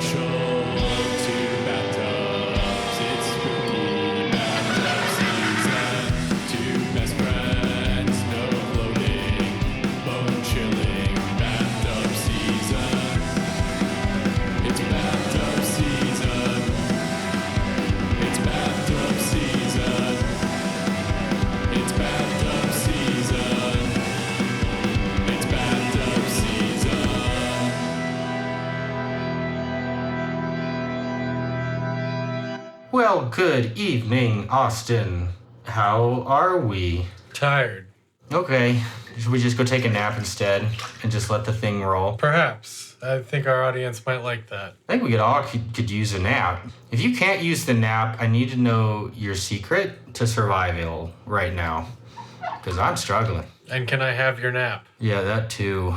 special to bathtubs. It's spooky bathtub season. Two best friends, no floating, bone chilling bathtub season. It's bathtub season. It's bathtub season. It's bathtub season. It's bathtub season. Well, good evening, Austin. How are we? Tired. Okay, should we just go take a nap instead and just let the thing roll? Perhaps. I think our audience might like that. I think we could use a nap. If you can't use the nap, I need to know your secret to survival right now. Because I'm struggling. And can I have your nap? Yeah, that too.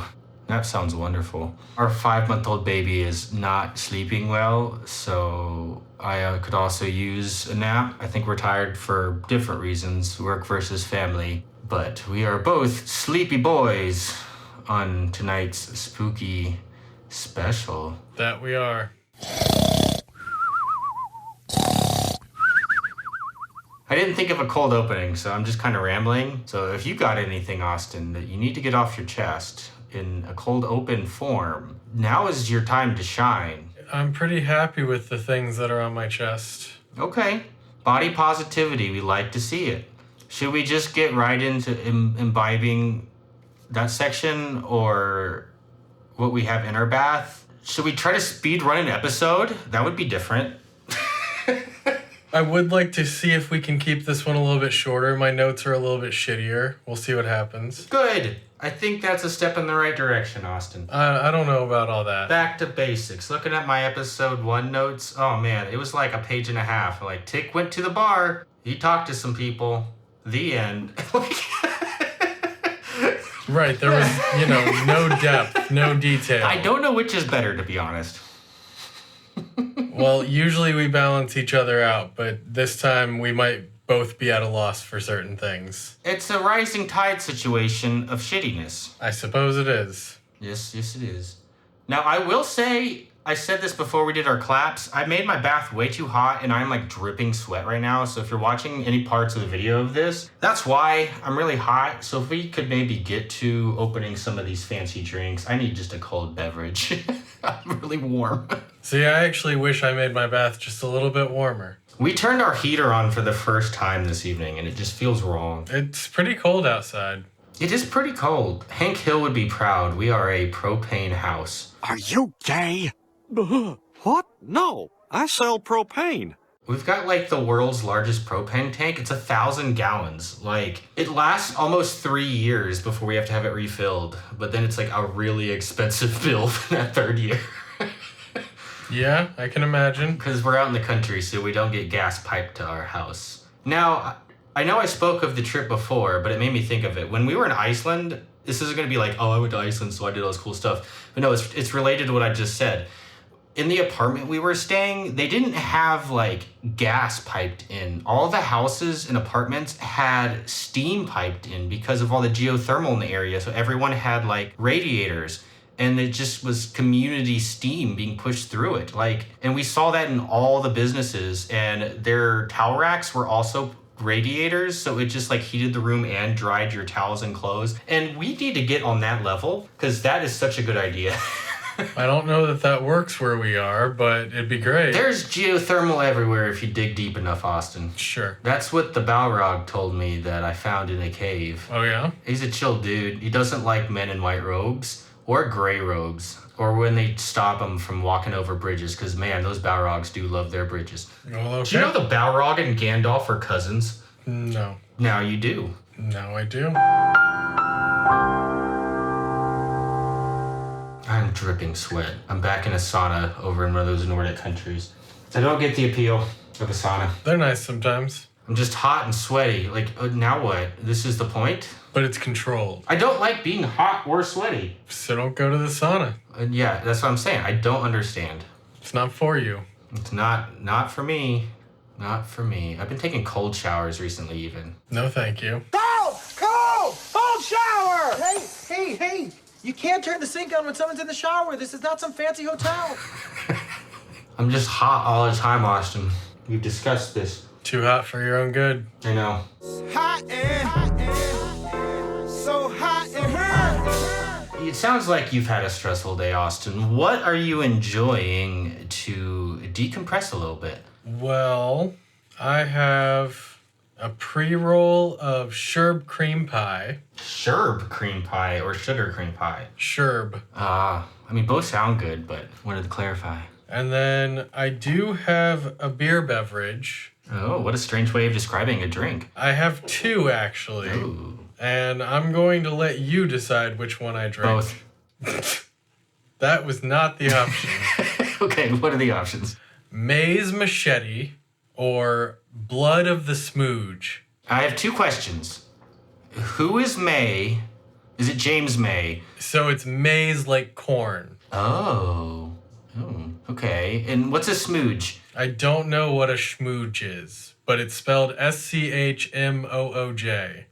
That sounds wonderful. Our 5-month-old baby is not sleeping well, so I could also use a nap. I think we're tired for different reasons, work versus family. But we are both sleepy boys on tonight's spooky special. That we are. I didn't think of a cold opening, so I'm just kind of rambling. So if you got anything, Austin, that you need to get off your chest in a cold open form, now is your time to shine. I'm pretty happy with the things that are on my chest. Okay. Body positivity, we like to see it. Should we just get right into imbibing that section or what we have in our bath? Should we try to speed run an episode? That would be different. I would like to see if we can keep this one a little bit shorter. My notes are a little bit shittier. We'll see what happens. Good. I think that's a step in the right direction, Austin. I don't know about all that. Back to basics. Looking at my episode 1 notes, oh man, it was like a page and a half. Like, Tick went to the bar. He talked to some people. The end. Right, there was, no depth, no detail. I don't know which is better, to be honest. Well, usually we balance each other out, but this time we might both be at a loss for certain things. It's a rising tide situation of shittiness. I suppose it is. Yes, it is. Now, I will say, I said this before we did our claps, I made my bath way too hot and I'm like dripping sweat right now. So if you're watching any parts of the video of this, that's why I'm really hot. So if we could maybe get to opening some of these fancy drinks, I need just a cold beverage. I'm really warm. See, I actually wish I made my bath just a little bit warmer. We turned our heater on for the first time this evening and it just feels wrong. It's pretty cold outside. It is pretty cold. Hank Hill would be proud. We are a propane house. Are you gay? What? No, I sell propane. We've got like the world's largest propane tank. It's 1,000 gallons. Like, it lasts almost 3 years before we have to have it refilled. But then it's like a really expensive bill for that 3rd year. Yeah, I can imagine. Because we're out in the country, so we don't get gas piped to our house. Now, I know I spoke of the trip before, but it made me think of it. When we were in Iceland, this isn't going to be like, oh, I went to Iceland, so I did all this cool stuff. But no, it's related to what I just said. In the apartment we were staying, they didn't have like gas piped in. All the houses and apartments had steam piped in because of all the geothermal in the area. So everyone had like radiators and it just was community steam being pushed through it. And we saw that in all the businesses and their towel racks were also radiators. So it just like heated the room and dried your towels and clothes. And we need to get on that level because that is such a good idea. I don't know that works where we are, but it'd be great. There's geothermal everywhere if you dig deep enough, Austin. Sure. That's what the Balrog told me that I found in a cave. Oh, yeah? He's a chill dude. He doesn't like men in white robes or gray robes or when they stop him from walking over bridges because, man, those Balrogs do love their bridges. Well, okay. Do you know the Balrog and Gandalf are cousins? No. Now you do. Now I do. I'm dripping sweat. I'm back in a sauna over in one of those Nordic countries. I don't get the appeal of a sauna. They're nice sometimes. I'm just hot and sweaty. Now what? This is the point? But it's controlled. I don't like being hot or sweaty. So don't go to the sauna. Yeah, that's what I'm saying. I don't understand. It's not for you. It's not for me. Not for me. I've been taking cold showers recently even. No, thank you. Cold shower! Hey! You can't turn the sink on when someone's in the shower. This is not some fancy hotel. I'm just hot all the time, Austin. We've discussed this. Too hot for your own good. I know. So hot it hurts. It sounds like you've had a stressful day, Austin. What are you enjoying to decompress a little bit? Well, I have a pre-roll of Sherb cream pie. Sherb cream pie or sugar cream pie? Sherb. I mean, both sound good, but wanted to clarify. And then I do have a beer beverage. Oh, what a strange way of describing a drink. I have 2, actually. Ooh. And I'm going to let you decide which one I drink. Both. That was not the option. Okay, what are the options? May's Machete or Blood of the Smooge. I have 2 questions. Who is May? Is it James May? So it's maize like corn. Oh, okay. And what's a smooge? I don't know what a schmooge is, but it's spelled SCHMOOJ.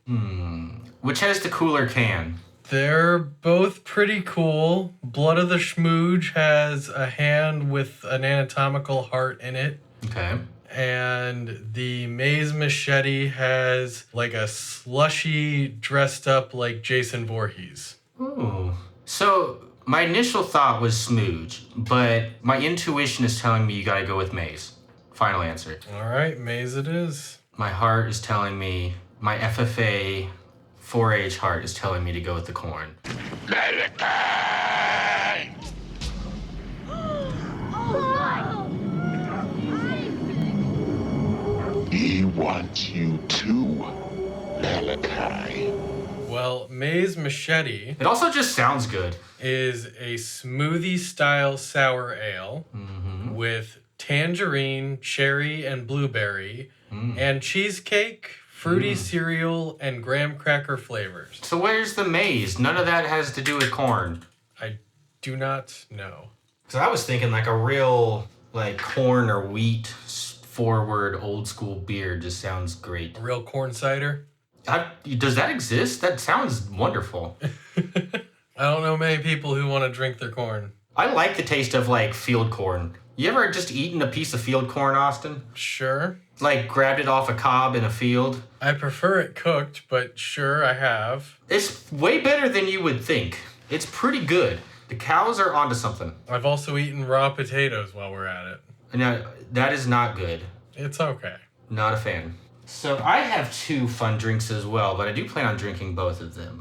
Which has the cooler can? They're both pretty cool. Blood of the Schmooge has a hand with an anatomical heart in it. Okay. And the Maze Machete has like a slushy dressed up like Jason Voorhees. Ooh. So my initial thought was smooge, but my intuition is telling me you gotta go with Maze. Final answer. All right, Maze it is. My heart is telling me, my FFA 4-H heart is telling me to go with the corn. He wants you too, Malachi. Well, Maze Machete It also just sounds good. is a smoothie style sour ale with tangerine, cherry, and blueberry, and cheesecake, fruity cereal, and graham cracker flavors. So where's the maize? None of that has to do with corn. I do not know. So I was thinking like a real like corn or wheat forward old school beer just sounds great. A real corn cider? Does that exist? That sounds wonderful. I don't know many people who want to drink their corn. I like the taste of like field corn. You ever just eaten a piece of field corn, Austin? Sure. Like grabbed it off a cob in a field? I prefer it cooked, but sure, I have. It's way better than you would think. It's pretty good. The cows are onto something. I've also eaten raw potatoes while we're at it. Now, that is not good. It's okay. Not a fan. So I have 2 fun drinks as well, but I do plan on drinking both of them.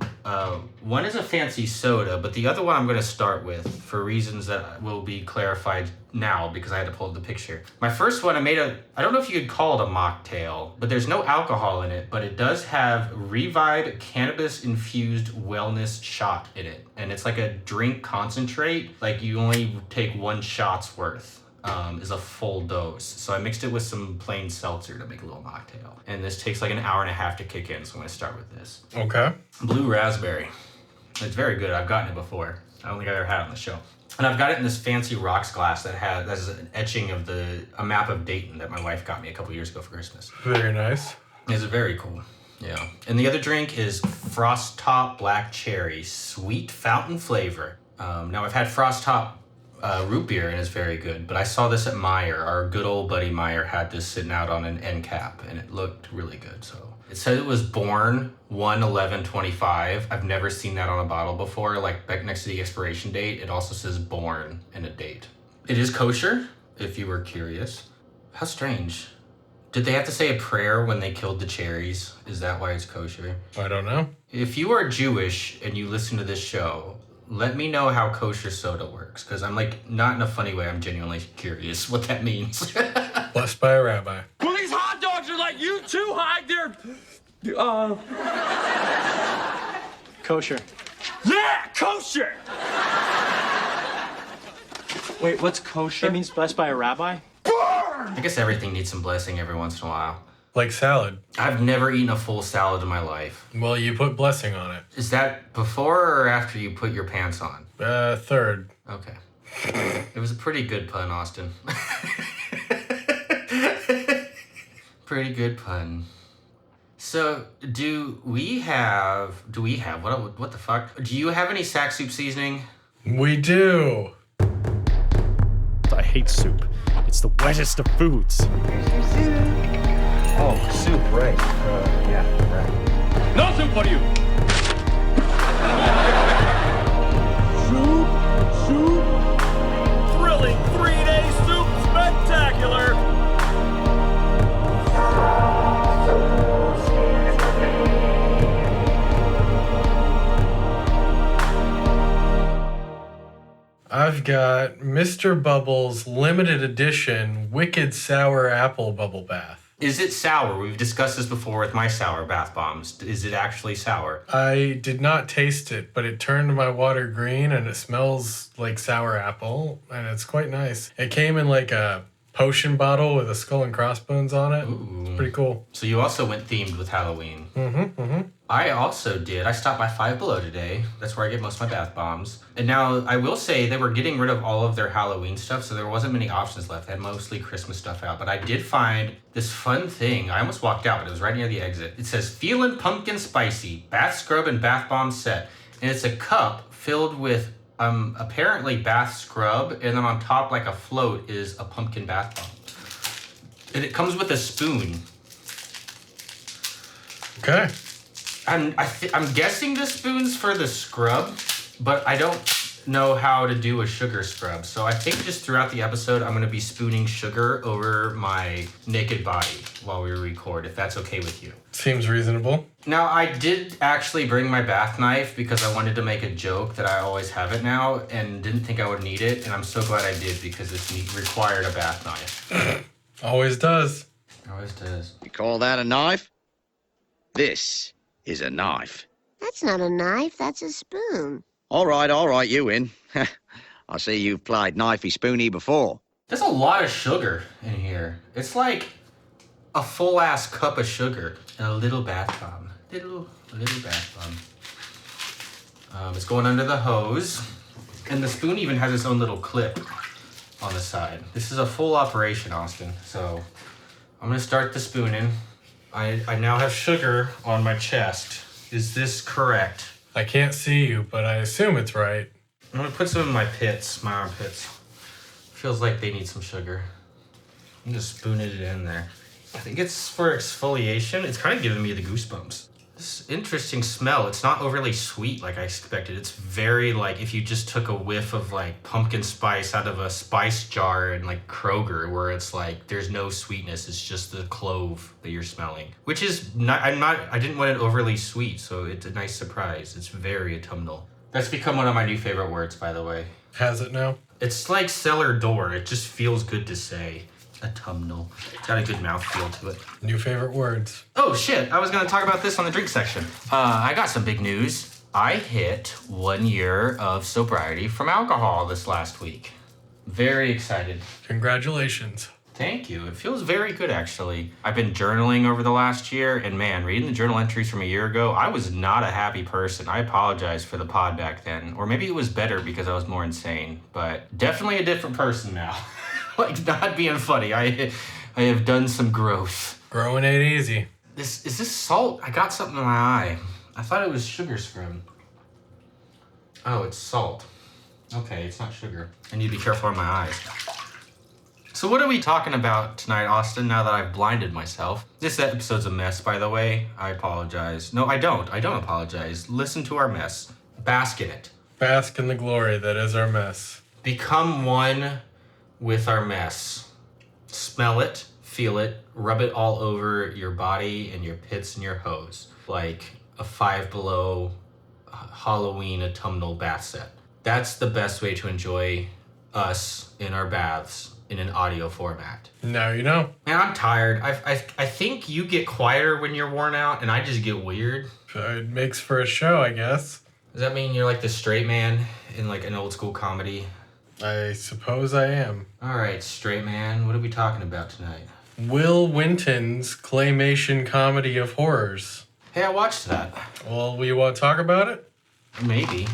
One is a fancy soda, but the other one I'm going to start with for reasons that will be clarified now because I had to pull up the picture. My first one, I don't know if you could call it a mocktail, but there's no alcohol in it, but it does have Revive cannabis-infused wellness shot in it. And it's like a drink concentrate, like you only take 1 shot's worth. Is a full dose. So I mixed it with some plain seltzer to make a little mocktail. And this takes like an hour and a half to kick in, so I'm gonna start with this. Okay. Blue raspberry. It's very good. I've gotten it before. I don't think I've ever had it on the show. And I've got it in this fancy rocks glass that has an etching of a map of Dayton that my wife got me a couple years ago for Christmas. Very nice. It's very cool. Yeah. And the other drink is Frost Top Black Cherry, sweet fountain flavor. Now I've had Frost Top root beer and it's very good, but I saw this at Meyer. Our good old buddy Meyer had this sitting out on an end cap and it looked really good. So it said it was born 1/11/25. I've never seen that on a bottle before. Like back next to the expiration date, it also says born and a date. It is kosher, if you were curious. How strange. Did they have to say a prayer when they killed the cherries? Is that why it's kosher? I don't know. If you are Jewish and you listen to this show, let me know how kosher soda works, because I'm like, not in a funny way, I'm genuinely curious what that means. Blessed by a rabbi. Well, these hot dogs are like you too high. They're, Kosher. yeah, kosher. Wait, what's kosher? It means blessed by a rabbi? I guess everything needs some blessing every once in a while. Like salad. I've never eaten a full salad in my life. Well, you put blessing on it. Is that before or after you put your pants on? Third. Okay. It was a pretty good pun, Austin. Pretty good pun. So, do we have, what the fuck? Do you have any sack soup seasoning? We do. I hate soup. It's the wettest of foods. Oh, soup, right. Yeah, right. No soup for you! Soup! Thrilling 3-day soup spectacular! I've got Mr. Bubble's limited edition Wicked Sour Apple Bubble Bath. Is it sour? We've discussed this before with my sour bath bombs. Is it actually sour? I did not taste it, but it turned my water green and it smells like sour apple and it's quite nice. It came in like a potion bottle with a skull and crossbones on it. Ooh. It's pretty cool. So you also went themed with Halloween. I also did. I stopped by Five Below today. That's where I get most of my bath bombs. And now I will say they were getting rid of all of their Halloween stuff, so there wasn't many options left. They had mostly Christmas stuff out. But I did find this fun thing. I almost walked out, but it was right near the exit. It says Feelin' Pumpkin Spicy Bath Scrub and Bath Bomb Set. And it's a cup filled with apparently bath scrub, and then on top, like a float, is a pumpkin bath bomb. And it comes with a spoon. Okay. I'm guessing the spoon's for the scrub, but I don't know how to do a sugar scrub. So I think just throughout the episode, I'm going to be spooning sugar over my naked body while we record, if that's okay with you. Seems reasonable. Now, I did actually bring my bath knife because I wanted to make a joke that I always have it now and didn't think I would need it. And I'm so glad I did because this required a bath knife. Always does. Always does. You call that a knife? This is a knife. That's not a knife, that's a spoon. All right, you win. I see you've played knifey spoony before. There's a lot of sugar in here. It's like a full-ass cup of sugar and a little bath bomb. Little bath bomb. It's going under the hose. And the spoon even has its own little clip on the side. This is a full operation, Austin. So I'm gonna start the spooning. I now have sugar on my chest. Is this correct? I can't see you, but I assume it's right. I'm gonna put some in my pits, my armpits. Feels like they need some sugar. I'm just spooning it in there. I think it's for exfoliation. It's kind of giving me the goosebumps. This interesting smell. It's not overly sweet like I expected. It's very like if you just took a whiff of like pumpkin spice out of a spice jar in like Kroger, where it's like there's no sweetness. It's just the clove that you're smelling, which is not. I didn't want it overly sweet, so it's a nice surprise. It's very autumnal. That's become one of my new favorite words, by the way. Has it now? It's like cellar door. It just feels good to say. Autumnal. It's got a good mouthfeel to it. New favorite words. Oh shit, I was gonna talk about this on the drink section. I got some big news. I hit 1 year of sobriety from alcohol this last week. Very excited. Congratulations. Thank you. It feels very good, actually. I've been journaling over the last year, and man, reading the journal entries from a year ago, I was not a happy person. I apologize for the pod back then. Or maybe it was better because I was more insane, but definitely a different person now. Like, not being funny. I have done some growth. Growing ain't easy. Is this salt? I got something in my eye. I thought it was sugar scrub. Oh, it's salt. Okay, it's not sugar. I need to be careful on my eyes. So what are we talking about tonight, Austin, now that I've blinded myself? This episode's a mess, by the way. I apologize. No, I don't. I don't apologize. Listen to our mess. Bask in it. Bask in the glory that is our mess. Become one with our mess. Smell it, feel it, rub it all over your body and your pits and your hose. Like a Five Below Halloween autumnal bath set. That's the best way to enjoy us in our baths in an audio format. Now you know. Man, I'm tired. I think you get quieter when you're worn out and I just get weird. It makes for a show, I guess. Does that mean you're like the straight man in like an old school comedy? I suppose I am. All right, straight man. What are we talking about tonight? Will Winton's Claymation comedy of horrors. Hey, I watched that. Well, we want to talk about it? Maybe.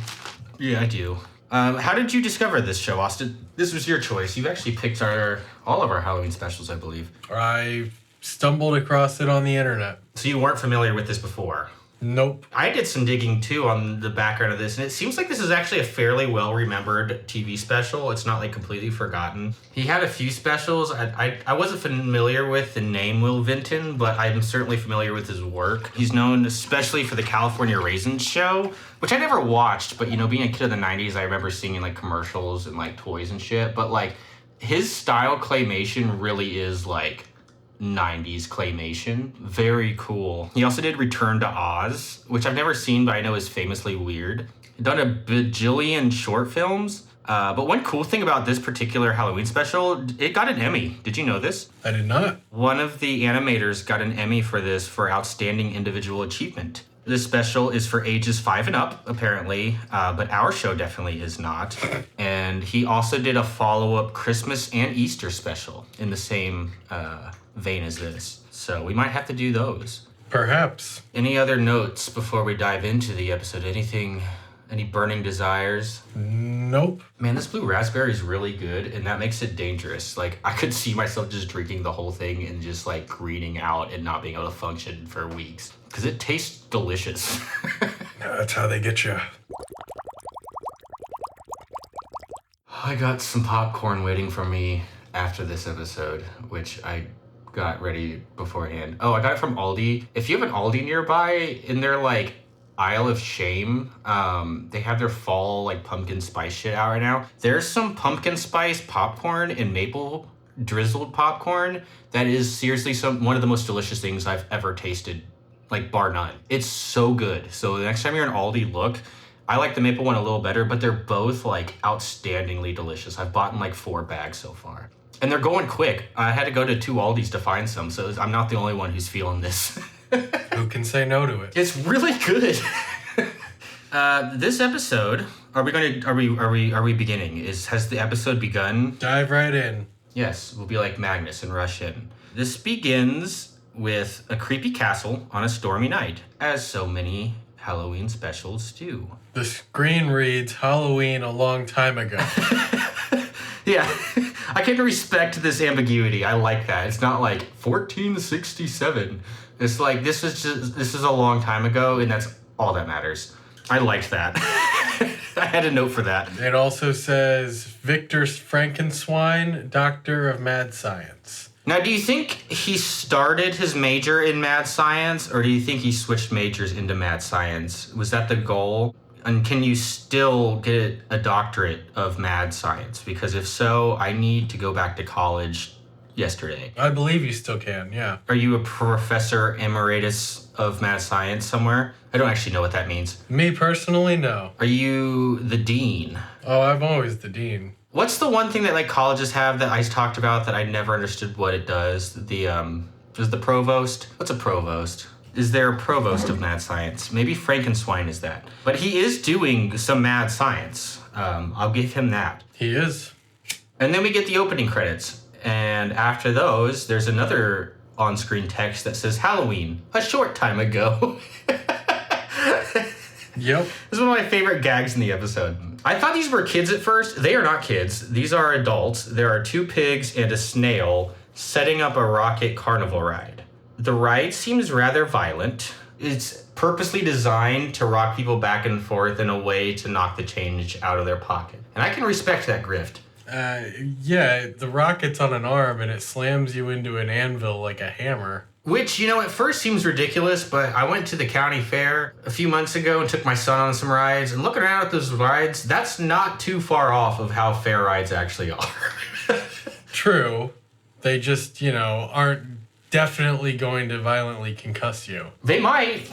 Yeah, I do. How did you discover this show, Austin? This was your choice. You've actually picked all of our Halloween specials, I believe. I stumbled across it on the internet. So you weren't familiar with this before? Nope. I did some digging too on the background of this, and it seems like this is actually a fairly well-remembered TV special. It's not like completely forgotten. He had a few specials. I wasn't familiar with the name Will Vinton, but I'm certainly familiar with his work. He's known especially for the California Raisins show, which I never watched, but being a kid of the 90s, I remember seeing in like commercials and like toys and shit. But like his style claymation really is like 90s claymation. Very cool. He also did Return to Oz, which I've never seen, but I know is famously weird. Done a bajillion short films. But one cool thing about this particular Halloween special, it got an Emmy. Did you know this? I did not. One of the animators got an Emmy for this for Outstanding Individual Achievement. This special is for ages 5 and up, apparently, but our show definitely is not. And he also did a follow-up Christmas and Easter special in the same vein as this. So we might have to do those. Perhaps. Any other notes before we dive into the episode? Any burning desires? Nope. Man, this blue raspberry is really good, and that makes it dangerous. Like, I could see myself just drinking the whole thing and just, like, greening out and not being able to function for weeks. Because it tastes delicious. That's how they get you. I got some popcorn waiting for me after this episode, which I got ready beforehand. Oh, I got it from Aldi. If you have an Aldi nearby, in their, like, aisle of shame, they have their fall like pumpkin spice shit out right now. There's some pumpkin spice popcorn and maple drizzled popcorn that is seriously one of the most delicious things I've ever tasted, like bar none. It's so good. So the next time you're in Aldi, look. I like the maple one a little better, but they're both like outstandingly delicious. I've bought like 4 bags so far. And they're going quick. I had to go to 2 Aldis to find some, so I'm not the only one who's feeling this. Who can say no to it? It's really good. This episode, are we beginning? Has the episode begun? Dive right in. Yes, we'll be like Magnus and rush in. This begins with a creepy castle on a stormy night, as so many Halloween specials do. The screen reads Halloween a long time ago. Yeah, I can respect this ambiguity. I like that. It's not like 1467. It's like, this is a long time ago, and that's all that matters. I liked that. I had a note for that. It also says Victor Frankenstein, Doctor of Mad Science. Now, do you think he started his major in mad science, or do you think he switched majors into mad science? Was that the goal? And can you still get a doctorate of mad science? Because if so, I need to go back to college yesterday. I believe you still can, yeah. Are you a professor emeritus of mad science somewhere? I don't actually know what that means. Me personally, no. Are you the dean? Oh, I'm always the dean. What's the one thing that like colleges have that I talked about that I never understood what it does? Is the provost? What's a provost? Is there a provost of mad science? Maybe Frankenstein is that. But he is doing some mad science. I'll give him that. He is. And then we get the opening credits. And after those, there's another on-screen text that says Halloween, a short time ago. Yep. This is one of my favorite gags in the episode. I thought these were kids at first. They are not kids. These are adults. There are 2 pigs and a snail setting up a rocket carnival ride. The ride seems rather violent. It's purposely designed to rock people back and forth in a way to knock the change out of their pocket. And I can respect that grift. Yeah, the rocket's on an arm and it slams you into an anvil like a hammer. Which, at first seems ridiculous, but I went to the county fair a few months ago and took my son on some rides. And looking around at those rides, that's not too far off of how fair rides actually are. True. They just, aren't definitely going to violently concuss you. They might.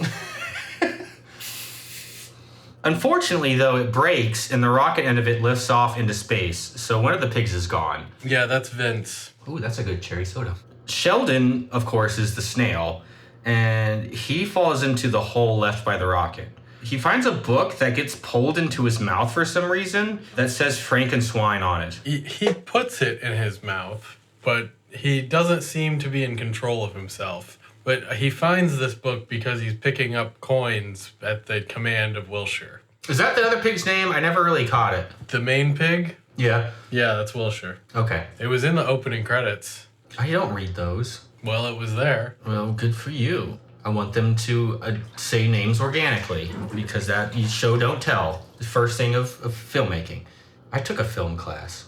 Unfortunately, though, it breaks and the rocket end of it lifts off into space. So one of the pigs is gone. Yeah, that's Vince. Ooh, that's a good cherry soda. Sheldon, of course, is the snail, and he falls into the hole left by the rocket. He finds a book that gets pulled into his mouth for some reason that says Frankenstein on it. He puts it in his mouth, but he doesn't seem to be in control of himself. But he finds this book because he's picking up coins at the command of Wilshire. Is that the other pig's name? I never really caught it. The main pig? Yeah. Yeah, that's Wilshire. Okay. It was in the opening credits. I don't read those. Well, it was there. Well, good for you. I want them to say names organically, because that show don't tell. The first thing of filmmaking. I took a film class.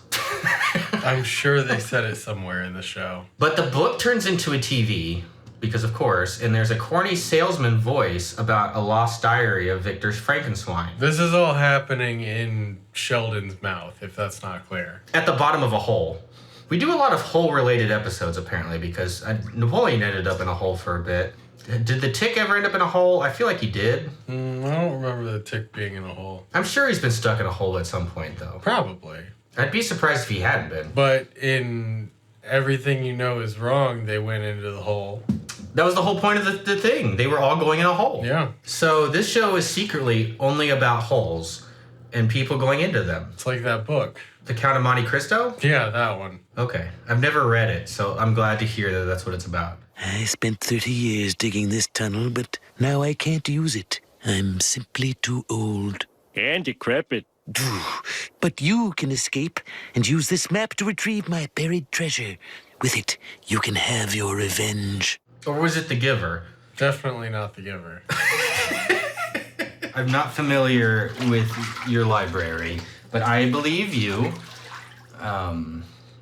I'm sure they said it somewhere in the show. But the book turns into a TV, because of course, and there's a corny salesman voice about a lost diary of Victor's Frankenstein. This is all happening in Sheldon's mouth, if that's not clear. At the bottom of a hole. We do a lot of hole-related episodes, apparently, because Napoleon ended up in a hole for a bit. Did the Tick ever end up in a hole? I feel like he did. I don't remember the Tick being in a hole. I'm sure he's been stuck in a hole at some point, though. Probably. I'd be surprised if he hadn't been. But in Everything You Know Is Wrong, they went into the hole. That was the whole point of the thing. They were all going in a hole. Yeah. So this show is secretly only about holes and people going into them. It's like that book. The Count of Monte Cristo? Yeah, that one. Okay. I've never read it, so I'm glad to hear that that's what it's about. I spent 30 years digging this tunnel, but now I can't use it. I'm simply too old. And decrepit. But you can escape and use this map to retrieve my buried treasure. With it, you can have your revenge. Or was it The Giver? Definitely not The Giver. I'm not familiar with your library, but I believe you,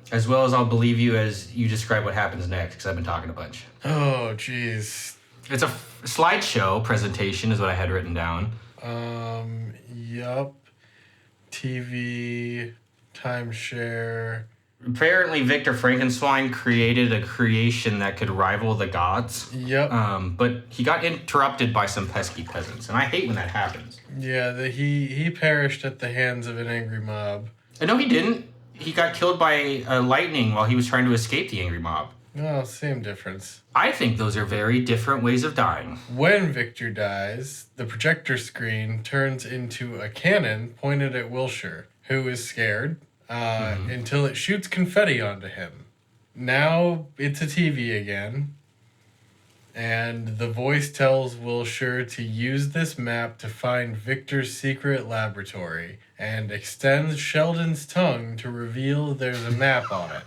as well as I'll believe you as you describe what happens next, because I've been talking a bunch. Oh, jeez. It's a slideshow presentation is what I had written down. Yup. TV, timeshare. Apparently, Victor Frankenstein created a creation that could rival the gods. Yep. But he got interrupted by some pesky peasants, and I hate when that happens. Yeah, he perished at the hands of an angry mob. No, he didn't. He got killed by lightning while he was trying to escape the angry mob. No, same difference. I think those are very different ways of dying. When Victor dies, the projector screen turns into a cannon pointed at Wilshire, who is scared, until it shoots confetti onto him. Now it's a TV again, and the voice tells Wilshire to use this map to find Victor's secret laboratory, and extends Sheldon's tongue to reveal there's a map on it.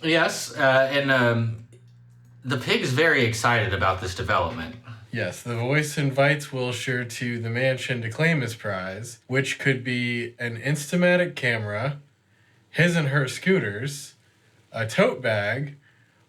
Yes, and the pig is very excited about this development. Yes, the voice invites Wilshire to the mansion to claim his prize, which could be an Instamatic camera, his and her scooters, a tote bag,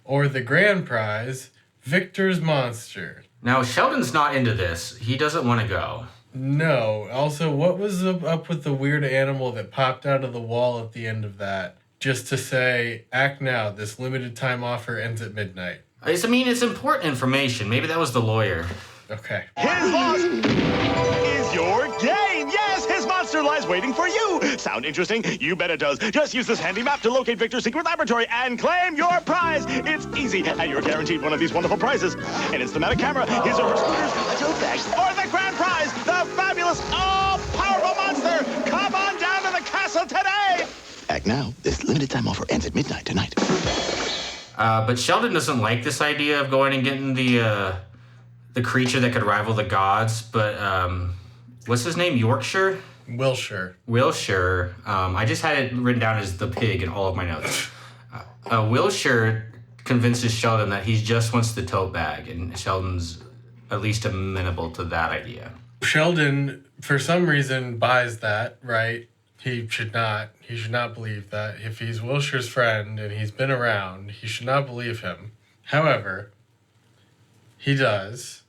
or the grand prize, Victor's monster. Now, Sheldon's not into this. He doesn't want to go. No. Also, what was up with the weird animal that popped out of the wall at the end of that? Just to say, act now, this limited time offer ends at midnight. I mean, it's important information. Maybe that was the lawyer. Okay. His boss is your game. Yes, his monster lies waiting for you. Sound interesting? You bet it does. Just use this handy map to locate Victor's secret laboratory and claim your prize. It's easy, and you're guaranteed one of these wonderful prizes. An Instamatic camera, his or her scooters, a tote bag, or the grand prize, the fabulous, all-powerful monster. Come on down to the castle today. Act now. This limited time offer ends at midnight tonight. But Sheldon doesn't like this idea of going and getting the creature that could rival the gods. But what's his name? Yorkshire? Wilshire. Wilshire. I just had it written down as the pig in all of my notes. Wilshire convinces Sheldon that he just wants the tote bag, and Sheldon's at least amenable to that idea. Sheldon, for some reason, buys that, right? He should not believe that. If he's Wilshire's friend and he's been around, he should not believe him. However, he does.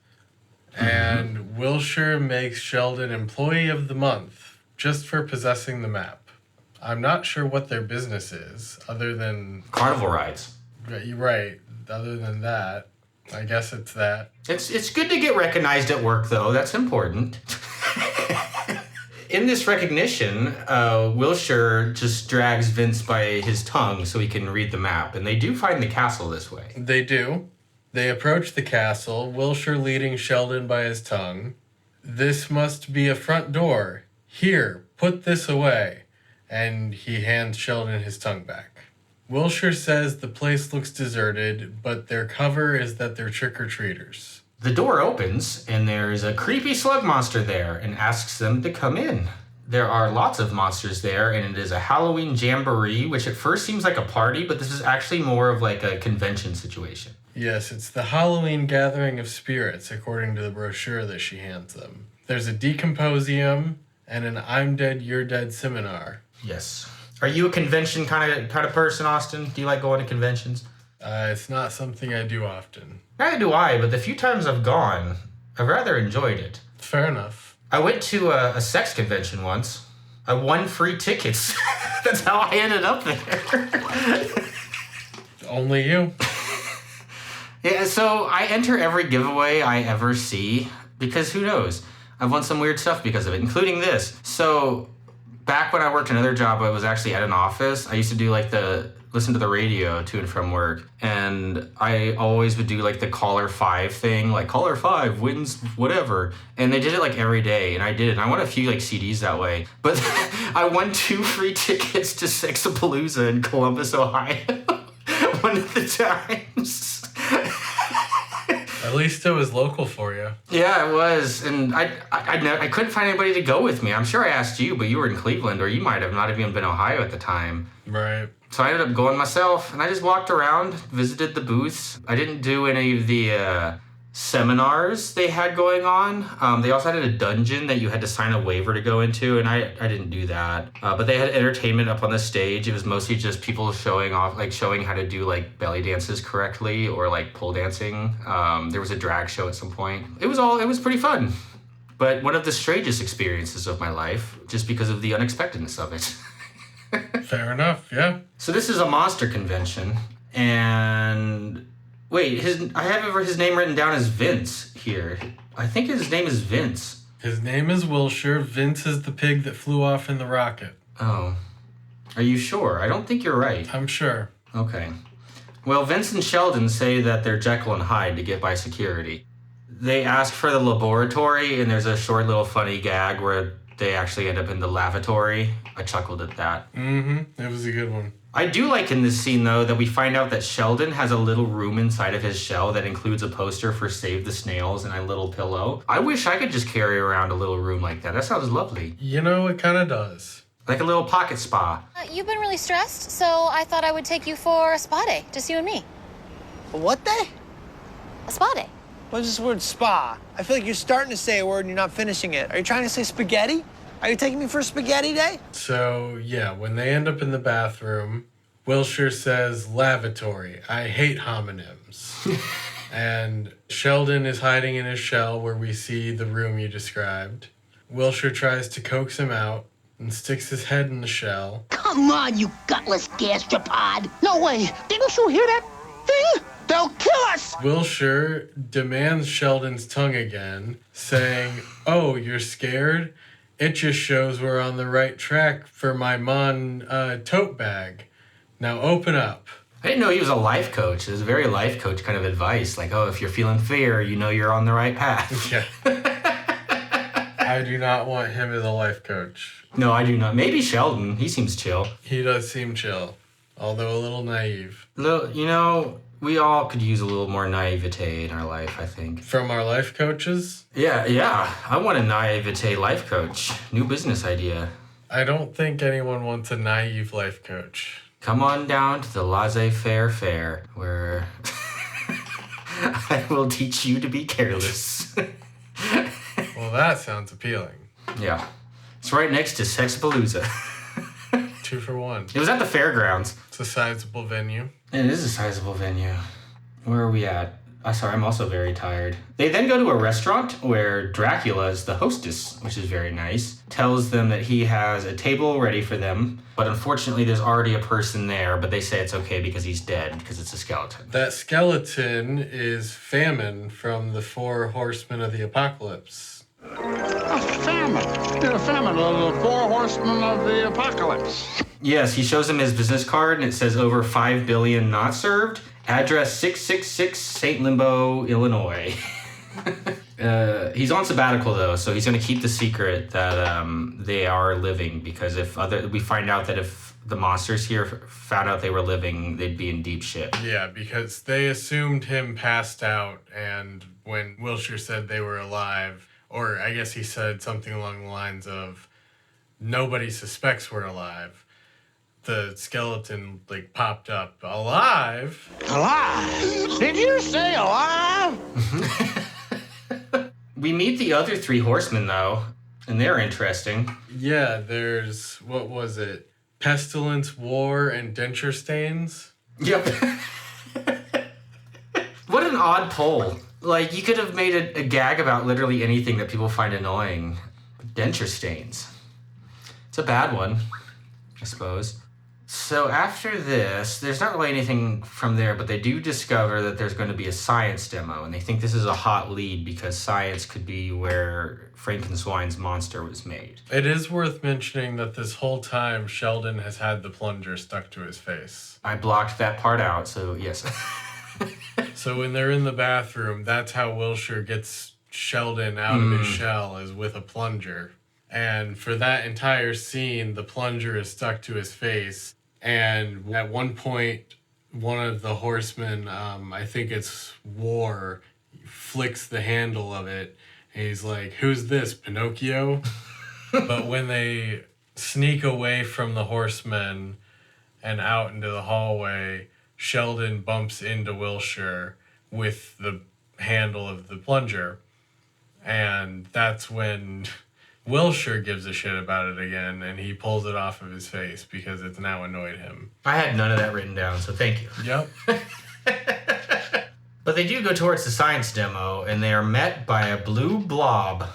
And Wilshire makes Sheldon Employee of the Month just for possessing the map. I'm not sure what their business is, other than... Carnival rides. You're right. Other than that, I guess it's that. It's good to get recognized at work, though. That's important. In this recognition, Wilshire just drags Vince by his tongue so he can read the map, and they do find the castle this way. They do. They approach the castle, Wilshire leading Sheldon by his tongue. This must be a front door. Here, put this away. And he hands Sheldon his tongue back. Wilshire says the place looks deserted, but their cover is that they're trick-or-treaters. The door opens, and there's a creepy slug monster there and asks them to come in. There are lots of monsters there, and it is a Halloween jamboree, which at first seems like a party, but this is actually more of like a convention situation. Yes, it's the Halloween gathering of spirits, according to the brochure that she hands them. There's a decomposium and an I'm dead, you're dead seminar. Yes. Are you a convention kind of person, Austin? Do you like going to conventions? It's not something I do often. Neither do I, but the few times I've gone, I've rather enjoyed it. Fair enough. I went to a sex convention once. I won free tickets. That's how I ended up there. Only you. Yeah, so I enter every giveaway I ever see because who knows? I've won some weird stuff because of it, including this. So back when I worked another job, I was actually at an office. I used to do listen to the radio to and from work. And I always would do the caller 5 thing, like caller 5 wins whatever. And they did it every day. And I did it. And I won a few CDs that way. But I won 2 free tickets to Sexapalooza in Columbus, Ohio. One of the times. At least it was local for you. Yeah, it was. And I couldn't find anybody to go with me. I'm sure I asked you, but you were in Cleveland, or you might have not even been Ohio at the time. Right. So I ended up going myself, and I just walked around, visited the booths. I didn't do any of the seminars they had going on. They also had a dungeon that you had to sign a waiver to go into, and I didn't do that. But they had entertainment up on the stage. It was mostly just people showing off, showing how to do belly dances correctly or pole dancing. There was a drag show at some point. It was pretty fun. But one of the strangest experiences of my life, just because of the unexpectedness of it. Fair enough, yeah. So this is a monster convention, and wait, I have his name written down as Vince here. I think his name is Vince. His name is Wilshire. Vince is the pig that flew off in the rocket. Oh. Are you sure? I don't think you're right. I'm sure. Okay. Well, Vince and Sheldon say that they're Jekyll and Hyde to get by security. They ask for the laboratory, and there's a short little funny gag where they actually end up in the lavatory. I chuckled at that. Mm-hmm. It was a good one. I do like in this scene, though, that we find out that Sheldon has a little room inside of his shell that includes a poster for Save the Snails and a little pillow. I wish I could just carry around a little room like that. That sounds lovely. You know, it kind of does. Like a little pocket spa. You've been really stressed, so I thought I would take you for a spa day, just you and me. A what day? A spa day. What's this word spa? I feel like you're starting to say a word and you're not finishing it. Are you trying to say spaghetti? Are you taking me for a spaghetti day? So, yeah, when they end up in the bathroom, Wilshire says, lavatory. I hate homonyms. And Sheldon is hiding in his shell where we see the room you described. Wilshire tries to coax him out and sticks his head in the shell. Come on, you gutless gastropod. No way. Didn't you hear that thing? They'll kill us. Wilshire demands Sheldon's tongue again, saying, oh, you're scared? It just shows we're on the right track for my tote bag. Now open up. I didn't know he was a life coach. It was very life coach kind of advice. If you're feeling fear, you know you're on the right path. Yeah. I do not want him as a life coach. No, I do not. Maybe Sheldon. He seems chill. He does seem chill, although a little naive. We all could use a little more naivete in our life, I think. From our life coaches? Yeah. I want a naivete life coach. New business idea. I don't think anyone wants a naive life coach. Come on down to the laissez-faire fair, where I will teach you to be careless. Well, that sounds appealing. Yeah. It's right next to Sexapalooza. 2 for 1. It was at the fairgrounds. It's a sizable venue. It is a sizable venue. Where are we at? Sorry, I'm also very tired. They then go to a restaurant where Dracula is the hostess, which is very nice. Tells them that he has a table ready for them, but unfortunately there's already a person there, but they say it's okay because he's dead, because it's a skeleton. That skeleton is Famine from the 4 Horsemen of the Apocalypse. A famine. A famine of the 4 Horsemen of the Apocalypse. Yes, he shows him his business card, and it says over 5 billion not served. Address 666 St. Limbo, Illinois. He's on sabbatical, though, so he's going to keep the secret that they are living, because we find out that if the monsters here found out they were living, they'd be in deep shit. Yeah, because they assumed him passed out, and when Wilshire said they were alive, or I guess he said something along the lines of, nobody suspects we're alive, the skeleton like popped up alive. Alive? Did you say alive? We meet the other 3 horsemen, though, and they're interesting. Yeah, there's, what was it? Pestilence, War, and Denture stains? Yep. What an odd poll. Like, you could have made a gag about literally anything that people find annoying. Denture stains. It's a bad one, I suppose. So after this, there's not really anything from there, but they do discover that there's going to be a science demo, and they think this is a hot lead because science could be where Frankenstein's monster was made. It is worth mentioning that this whole time, Sheldon has had the plunger stuck to his face. I blocked that part out, so yes. So when they're in the bathroom, that's how Wilshire gets Sheldon out of his shell, is with a plunger. And for that entire scene, the plunger is stuck to his face. And at one point, one of the horsemen, I think it's War, flicks the handle of it. And he's like, "Who's this, Pinocchio?" But when they sneak away from the horsemen and out into the hallway, Sheldon bumps into Wilshire with the handle of the plunger. And that's when Wilshire gives a shit about it again, and he pulls it off of his face because it's now annoyed him. I had none of that written down, so thank you. Yep. But they do go towards the science demo, and they are met by a blue blob.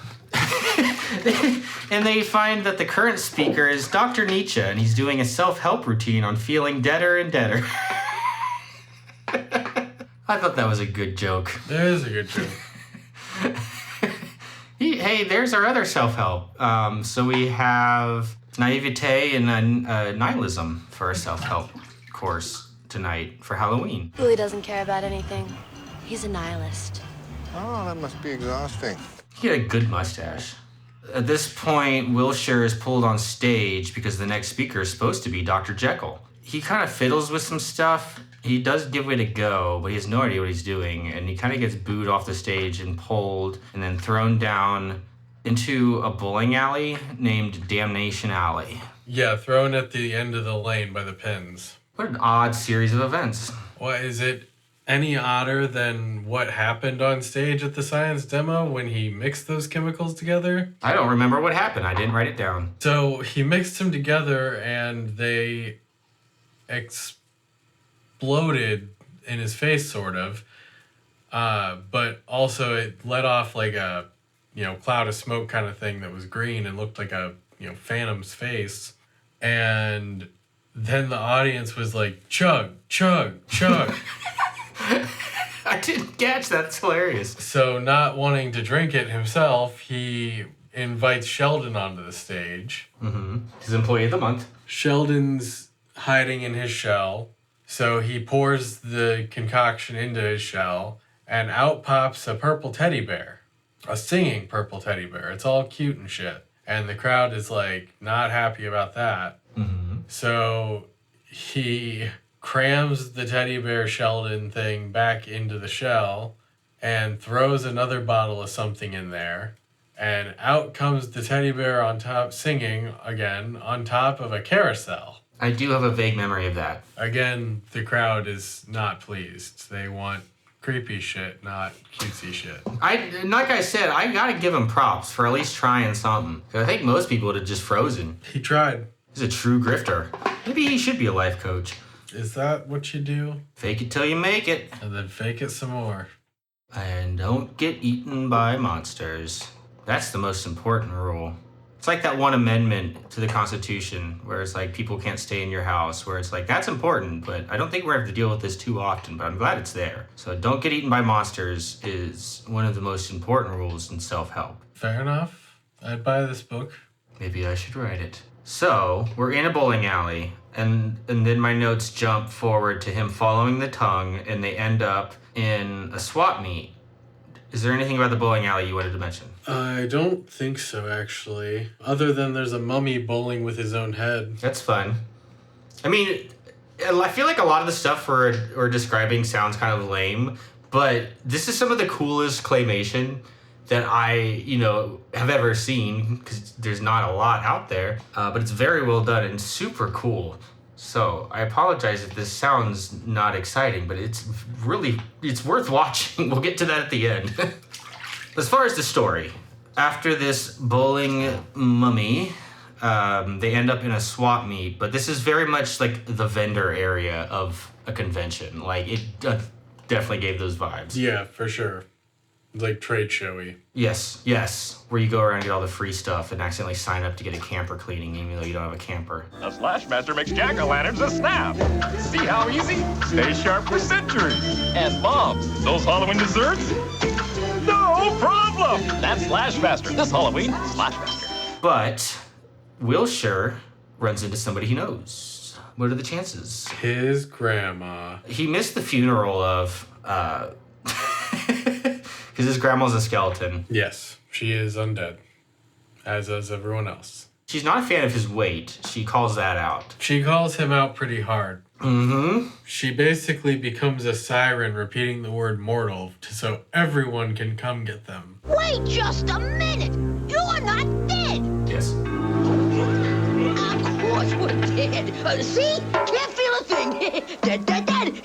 And they find that the current speaker is Dr. Nietzsche, and he's doing a self-help routine on feeling deader and deader. I thought that was a good joke. That is a good joke. Hey, there's our other self-help. So we have naivete and nihilism for our self-help course tonight for Halloween. Willie doesn't care about anything. He's a nihilist. Oh, that must be exhausting. He had a good mustache. At this point, Wilshire is pulled on stage because the next speaker is supposed to be Dr. Jekyll. He kind of fiddles with some stuff. He does give it a go, but he has no idea what he's doing, and he kind of gets booed off the stage and pulled and then thrown down into a bowling alley named Damnation Alley. Yeah, thrown at the end of the lane by the pins. What an odd series of events. What, is it any odder than what happened on stage at the science demo when he mixed those chemicals together? I don't remember what happened. I didn't write it down. So he mixed them together and they exploded in his face, sort of. But also it let off like a, cloud of smoke kind of thing that was green and looked like a, phantom's face. And then the audience was like, chug, chug, chug. I didn't catch that. It's hilarious. So not wanting to drink it himself, he invites Sheldon onto the stage. Mm-hmm. His employee of the month. Sheldon's hiding in his shell. So he pours the concoction into his shell, and out pops a purple teddy bear. A singing purple teddy bear. It's all cute and shit. And the crowd is like not happy about that. Mm-hmm. So he crams the teddy bear Sheldon thing back into the shell and throws another bottle of something in there. And out comes the teddy bear on top, singing again on top of a carousel. I do have a vague memory of that. Again, the crowd is not pleased. They want creepy shit, not cutesy shit. Like I said, I gotta give him props for at least trying something. I think most people would have just frozen. He tried. He's a true grifter. Maybe he should be a life coach. Is that what you do? Fake it till you make it. And then fake it some more. And don't get eaten by monsters. That's the most important rule. It's like that one amendment to the Constitution where it's like people can't stay in your house, where it's like, that's important, but I don't think we're going to have to deal with this too often, but I'm glad it's there. So don't get eaten by monsters is one of the most important rules in self-help. Fair enough. I'd buy this book. Maybe I should write it. So we're in a bowling alley, and then my notes jump forward to him following the tongue, and they end up in a swap meet. Is there anything about the bowling alley you wanted to mention? I don't think so, actually. Other than there's a mummy bowling with his own head. That's fun. I mean, I feel like a lot of the stuff we're describing sounds kind of lame, but this is some of the coolest claymation that I, have ever seen, because there's not a lot out there, but it's very well done and super cool. So, I apologize if this sounds not exciting, but it's worth watching. We'll get to that at the end. As far as the story, after this bowling mummy, they end up in a swap meet, but this is very much like the vendor area of a convention. Like, it definitely gave those vibes. Yeah, for sure. Like trade showy. Yes. Where you go around and get all the free stuff and accidentally sign up to get a camper cleaning, even though you don't have a camper. The Slashmaster makes jack-o'-lanterns a snap. See how easy? Stay sharp for centuries. And Mom, those Halloween desserts? No problem! That's Slashmaster. This Halloween, Slashmaster. But Wilshire runs into somebody he knows. What are the chances? His grandma. He missed the funeral of, because his grandma's a skeleton. Yes, she is undead, as is everyone else. She's not a fan of his weight. She calls that out. She calls him out pretty hard. Mm-hmm. She basically becomes a siren repeating the word mortal so everyone can come get them. Wait just a minute! You're not dead! Yes. Of course we're dead. See? Can't feel a thing. Dead. Bottles!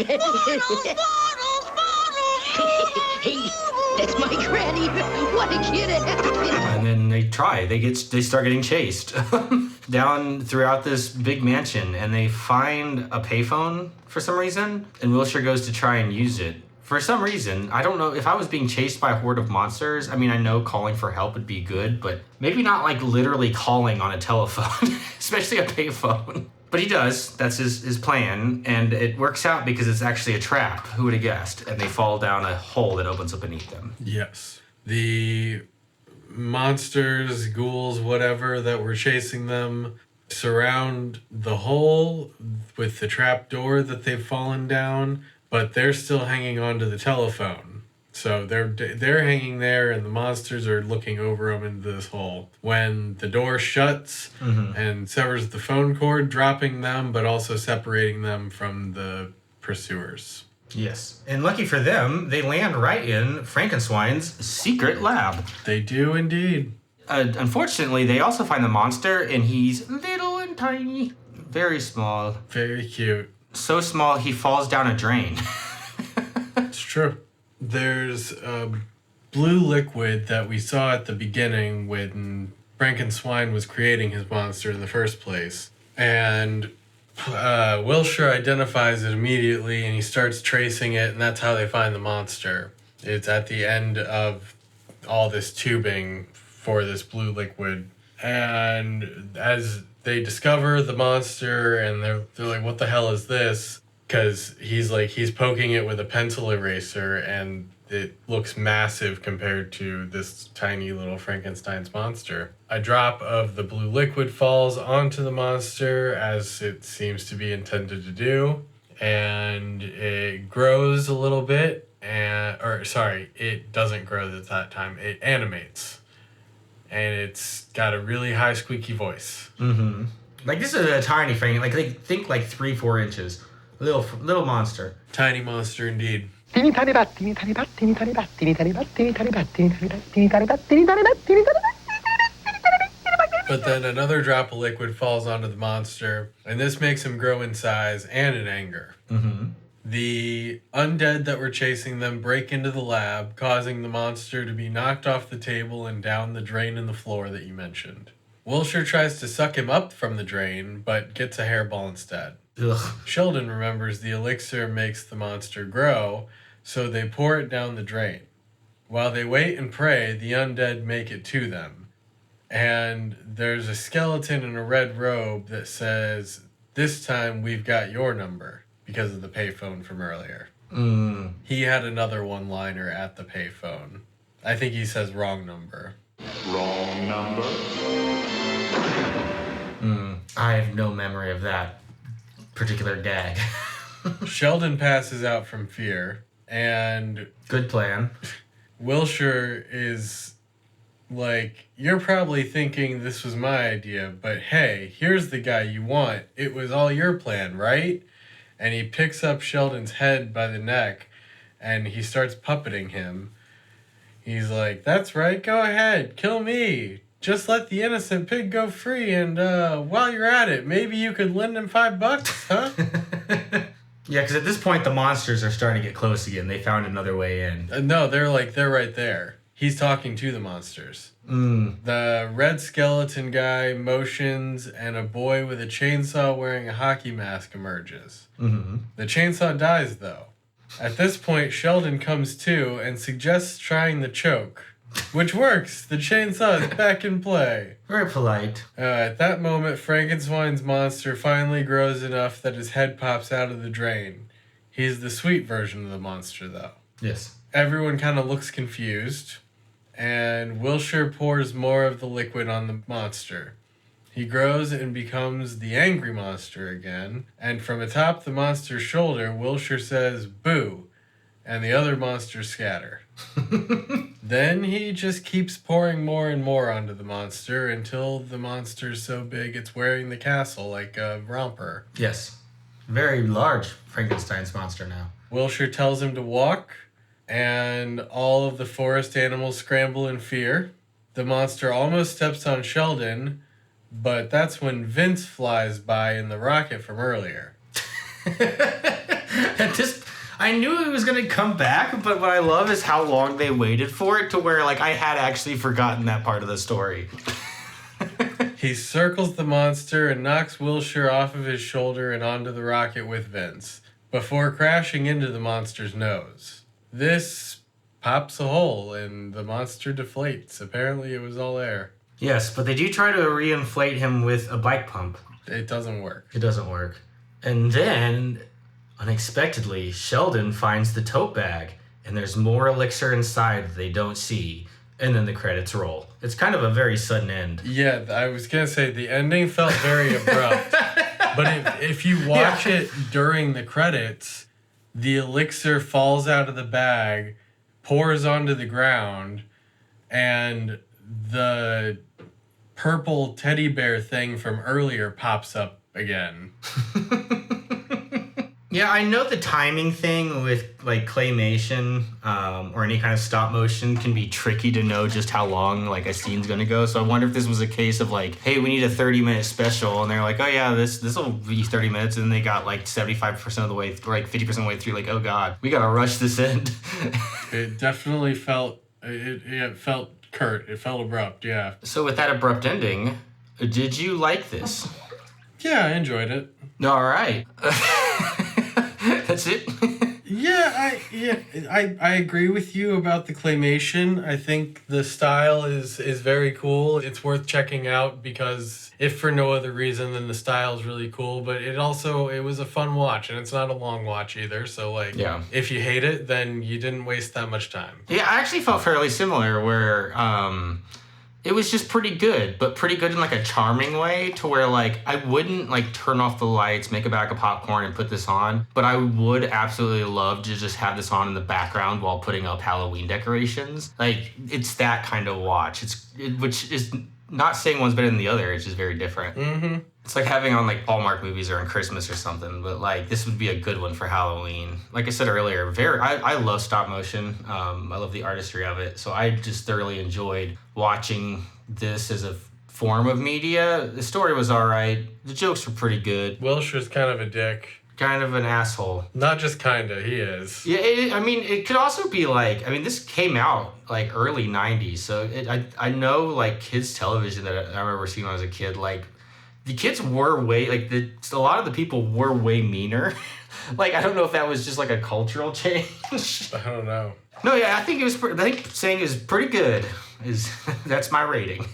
Hey, that's my granny. What a kid. And then they start getting chased down throughout this big mansion, and they find a payphone for some reason, and Wilshire goes to try and use it. For some reason, I don't know, if I was being chased by a horde of monsters, I mean, I know calling for help would be good, but maybe not like literally calling on a telephone, especially a payphone. But he does. That's his plan, and it works out because it's actually a trap. Who would have guessed? And they fall down a hole that opens up beneath them. Yes. The monsters, ghouls, whatever that were chasing them surround the hole with the trap door that they've fallen down, but they're still hanging on to the telephone. So they're hanging there, and the monsters are looking over them into this hole. When the door shuts and severs the phone cord, dropping them, but also separating them from the pursuers. Yes. And lucky for them, they land right in Frankenstein's secret lab. They do indeed. Unfortunately, they also find the monster, and he's little and tiny. Very small. Very cute. So small, he falls down a drain. It's true. There's blue liquid that we saw at the beginning when Frankenstein was creating his monster in the first place. And Wilshire identifies it immediately, and he starts tracing it, and that's how they find the monster. It's at the end of all this tubing for this blue liquid. And as they discover the monster, and they're like, what the hell is this? Because he's poking it with a pencil eraser, and it looks massive compared to this tiny little Frankenstein's monster. A drop of the blue liquid falls onto the monster, as it seems to be intended to do, and it grows a little bit, it doesn't grow at that time, it animates. And it's got a really high squeaky voice. Mm-hmm. Like, this is a tiny Frank, like, they think like 3-4 inches. Little monster. Tiny monster indeed. Teeny tiny bat, teeny tiny bat, teeny tiny bat, teeny tiny bat, teeny tiny bat, teeny tiny bat, teeny tiny bat, teeny tiny bat, teeny tiny bat. But then another drop of liquid falls onto the monster, and this makes him grow in size and in anger. Mm-hmm. The undead that were chasing them break into the lab, causing the monster to be knocked off the table and down the drain in the floor that you mentioned. Wilshire tries to suck him up from the drain, but gets a hairball instead. Ugh. Sheldon remembers the elixir makes the monster grow, so they pour it down the drain. While they wait and pray, the undead make it to them. And there's a skeleton in a red robe that says, "This time we've got your number," because of the payphone from earlier. He had another one-liner at the payphone. I think he says wrong number. Wrong number? I have no memory of that particular gag. Sheldon passes out from fear, and... Good plan. Wilshire is like, you're probably thinking this was my idea, but hey, here's the guy you want. It was all your plan, right? And he picks up Sheldon's head by the neck, and he starts puppeting him. He's like, that's right, go ahead, kill me. Just let the innocent pig go free, and while you're at it, maybe you could lend him $5, huh? Yeah, because at this point, the monsters are starting to get close again. They found another way in. No, they're right there. He's talking to the monsters. The red skeleton guy motions, and a boy with a chainsaw wearing a hockey mask emerges. The chainsaw dies, though. At this point, Sheldon comes to and suggests trying the choke, which works. The chainsaw is back in play. Very polite. At that moment, Frankenstein's monster finally grows enough that his head pops out of the drain. He's the sweet version of the monster, though. Yes. Everyone kind of looks confused, and Wilshire pours more of the liquid on the monster. He grows and becomes the angry monster again, and from atop the monster's shoulder, Wilshire says, "Boo," and the other monsters scatter. Then he just keeps pouring more and more onto the monster until the monster's so big it's wearing the castle like a romper. Yes. Very large Frankenstein's monster now. Wilshire tells him to walk, and all of the forest animals scramble in fear. The monster almost steps on Sheldon, but that's when Vince flies by in the rocket from earlier. I knew it was going to come back, but what I love is how long they waited for it to where, like, I had actually forgotten that part of the story. He circles the monster and knocks Wilshire off of his shoulder and onto the rocket with Vince, before crashing into the monster's nose. This pops a hole and the monster deflates. Apparently it was all air. Yes, but they do try to reinflate him with a bike pump. It doesn't work. It doesn't work. And then, unexpectedly, Sheldon finds the tote bag, and there's more elixir inside that they don't see. And then the credits roll. It's kind of a very sudden end. Yeah, I was going to say the ending felt very abrupt. But if you watch it during the credits, the elixir falls out of the bag, pours onto the ground, and the purple teddy bear thing from earlier pops up again. Yeah, I know the timing thing with like claymation or any kind of stop motion can be tricky to know just how long like a scene's gonna go. So I wonder if this was a case of like, hey, we need a 30-minute special, and they're like, oh yeah, this will be 30 minutes, and they got like 75% of the way, like 50% of the way through, like, oh god, we gotta rush this in. It definitely felt it felt curt. It felt abrupt. Yeah. So with that abrupt ending, did you like this? Yeah, I enjoyed it. All right. That's it? I agree with you about the claymation. I think the style is very cool. It's worth checking out because if for no other reason than the style is really cool, but it was a fun watch, and it's not a long watch either. So like, if you hate it, then you didn't waste that much time. Yeah, I actually felt fairly similar where it was just pretty good, but pretty good in like a charming way to where like I wouldn't like turn off the lights, make a bag of popcorn and put this on, but I would absolutely love to just have this on in the background while putting up Halloween decorations. Like it's that kind of watch. Which is not saying one's better than the other, it's just very different. Mm-hmm. It's like having on like Hallmark movies or on Christmas or something, but like this would be a good one for Halloween. Like I said earlier, I love stop motion. I love the artistry of it. So I just thoroughly enjoyed watching this as a form of media. The story was all right. The jokes were pretty good. Wilshire's kind of a dick. Kind of an asshole. Not just kinda, he is. Yeah, it could also be like, this came out like early 90s. So I know like kids television that I remember seeing when I was a kid, like the kids were way, like a lot of the people were way meaner. Like, I don't know if that was just like a cultural change. I don't know. No, yeah, I think saying it was pretty good. That's my rating.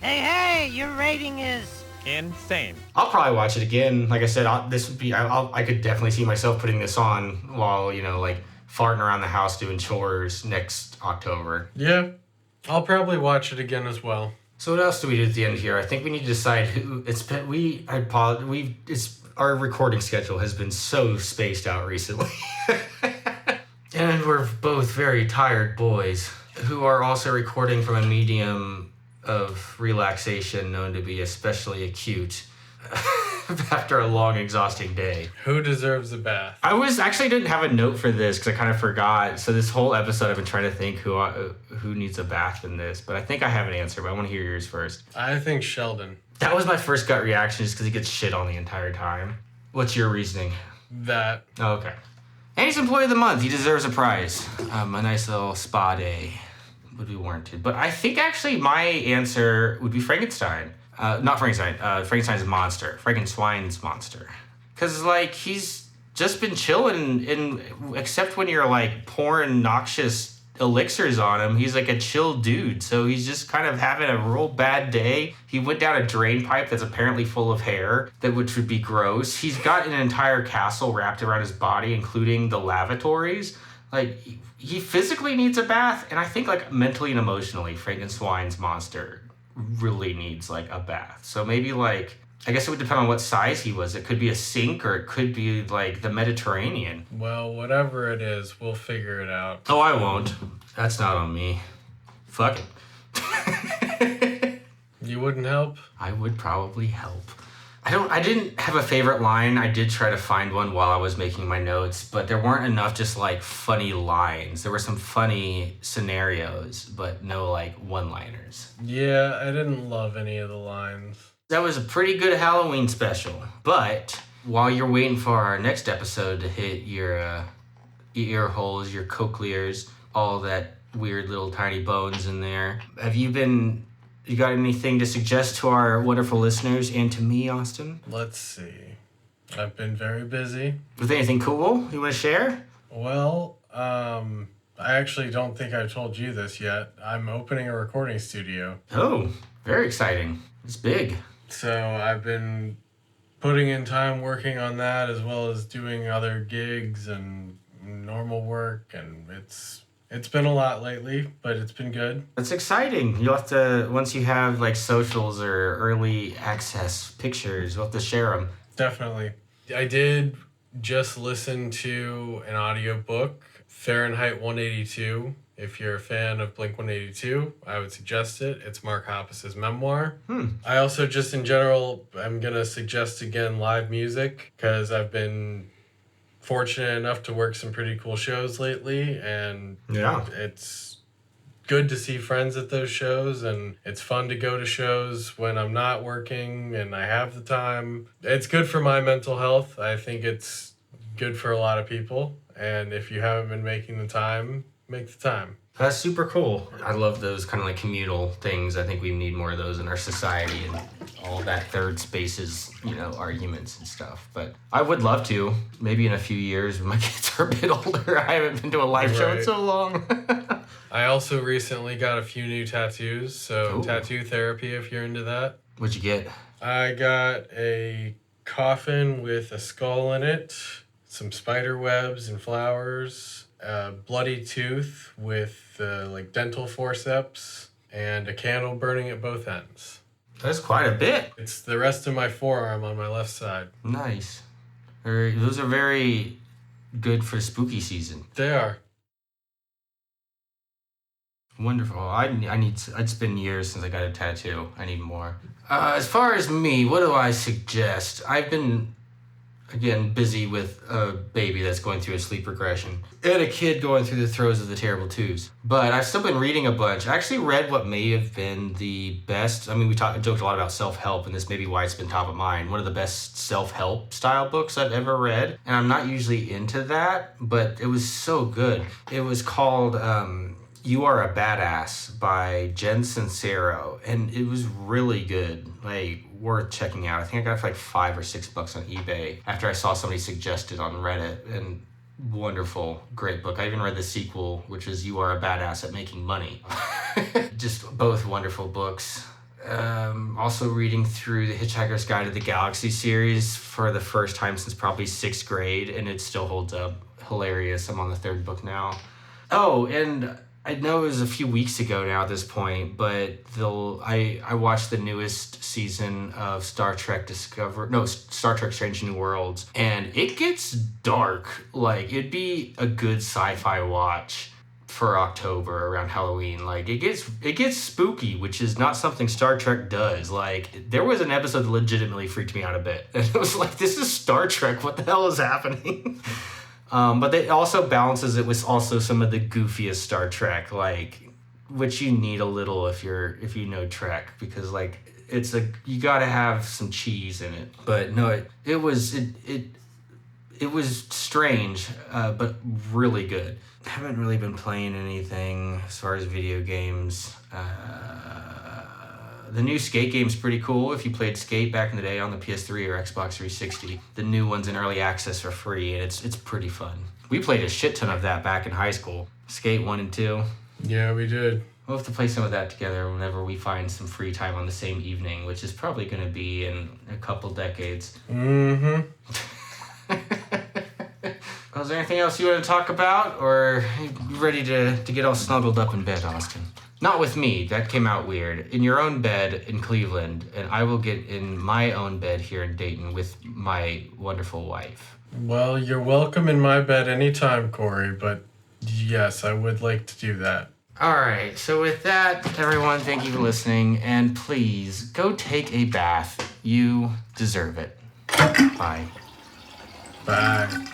Hey, your rating is insane. I'll probably watch it again. Like I said, I could definitely see myself putting this on while, like farting around the house doing chores next October. Yeah, I'll probably watch it again as well. So what else do we do at the end here? I think we need to decide who our recording schedule has been so spaced out recently. And we're both very tired boys who are also recording from a medium of relaxation known to be especially acute. after a long, exhausting day. Who deserves a bath? I didn't have a note for this because I kind of forgot. So this whole episode, I've been trying to think who needs a bath in this. But I think I have an answer, but I want to hear yours first. I think Sheldon. That was my first gut reaction just because he gets shit on the entire time. What's your reasoning? That. Oh, okay. And he's Employee of the Month. He deserves a prize. A nice little spa day would be warranted. But I think actually my answer would be Frankenstein. Not Frankenstein. Frankenstein's monster. Frankenstein's monster. Because, like, he's just been chilling, except when you're, like, pouring noxious elixirs on him, he's like a chill dude. So he's just kind of having a real bad day. He went down a drain pipe that's apparently full of hair, which would be gross. He's got an entire castle wrapped around his body, including the lavatories. Like, he physically needs a bath, and I think, like, mentally and emotionally, Frankenstein's monster really needs, like, a bath. So maybe, like, I guess it would depend on what size he was. It could be a sink, or it could be, like, the Mediterranean. Well, whatever it is, we'll figure it out. Oh, I won't. That's not on me. Fuck it. You wouldn't help? I would probably help. I didn't have a favorite line. I did try to find one while I was making my notes, but there weren't enough just, like, funny lines. There were some funny scenarios, but no, like, one-liners. Yeah, I didn't love any of the lines. That was a pretty good Halloween special. But while you're waiting for our next episode to hit your ear holes, your cochlears, all that weird little tiny bones in there, you got anything to suggest to our wonderful listeners and to me, Austin? Let's see. I've been very busy. With anything cool you want to share? Well, I actually don't think I've told you this yet. I'm opening a recording studio. Oh, very exciting. It's big. So I've been putting in time working on that, as well as doing other gigs and normal work, and it's been a lot lately, but it's been good. It's exciting. You'll have to, once you have, like, socials or early access pictures, you'll have to share them. Definitely. I did just listen to an audiobook, Fahrenheit 182. If you're a fan of Blink-182, I would suggest it. It's Mark Hoppus's memoir. I also, just in general, I'm going to suggest again live music, because I've been fortunate enough to work some pretty cool shows lately, and it's good to see friends at those shows, and it's fun to go to shows when I'm not working and I have the time. It's good for my mental health. I think it's good for a lot of people, and if you haven't been making the time, make the time. That's super cool. I love those kind of like communal things. I think we need more of those in our society, and all that third spaces, arguments and stuff. But I would love to. Maybe in a few years when my kids are a bit older. I haven't been to a live show in so long. I also recently got a few new tattoos, so tattoo therapy if you're into that. What'd you get? I got a coffin with a skull in it, some spider webs and flowers, a bloody tooth with dental forceps, and a candle burning at both ends. That's quite a bit. It's the rest of my forearm on my left side. Nice. Those are very good for spooky season. They are. Wonderful. It's been years since I got a tattoo. I need more. As far as me, what do I suggest? I've been, again, busy with a baby that's going through a sleep regression and a kid going through the throes of the terrible twos. But I've still been reading a bunch. I actually read what may have been the best. I mean, we joked a lot about self-help, and this may be why it's been top of mind. One of the best self-help style books I've ever read. And I'm not usually into that, but it was so good. It was called You Are a Badass by Jen Sincero, and it was really good, worth checking out. I think I got it for $5 or $6 on eBay after I saw somebody suggest it on Reddit, and wonderful, great book. I even read the sequel, which is You Are a Badass at Making Money. Just both wonderful books. Also reading through the Hitchhiker's Guide to the Galaxy series for the first time since probably 6th grade, and it still holds up. Hilarious. I'm on the 3rd book now. Oh, and I know it was a few weeks ago now at this point, but I watched the newest season of Star Trek Strange New Worlds, and it gets dark. It'd be a good sci-fi watch, for October around Halloween. Like it gets spooky, which is not something Star Trek does. Like there was an episode that legitimately freaked me out a bit. And it was like, this is Star Trek. What the hell is happening? But it also balances it with also some of the goofiest Star Trek, like which you need a little if you know Trek, because like you gotta have some cheese in it. But no, it was strange, but really good. I haven't really been playing anything as far as video games. The new Skate game's pretty cool. If you played Skate back in the day on the PS3 or Xbox 360, the new one's in early access for free, and it's pretty fun. We played a shit ton of that back in high school. Skate 1 and 2. Yeah, we did. We'll have to play some of that together whenever we find some free time on the same evening, which is probably going to be in a couple decades. Mm-hmm. Was there anything else you want to talk about, or are you ready to get all snuggled up in bed, Austin? Not with me. That came out weird. In your own bed in Cleveland, and I will get in my own bed here in Dayton with my wonderful wife. Well, you're welcome in my bed anytime, Corey, but yes, I would like to do that. All right, so with that, everyone, thank you for listening, and please go take a bath. You deserve it. Bye. Bye.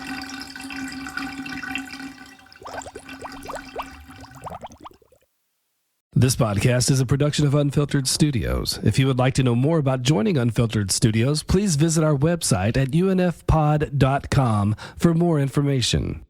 This podcast is a production of Unfiltered Studios. If you would like to know more about joining Unfiltered Studios, please visit our website at unfpod.com for more information.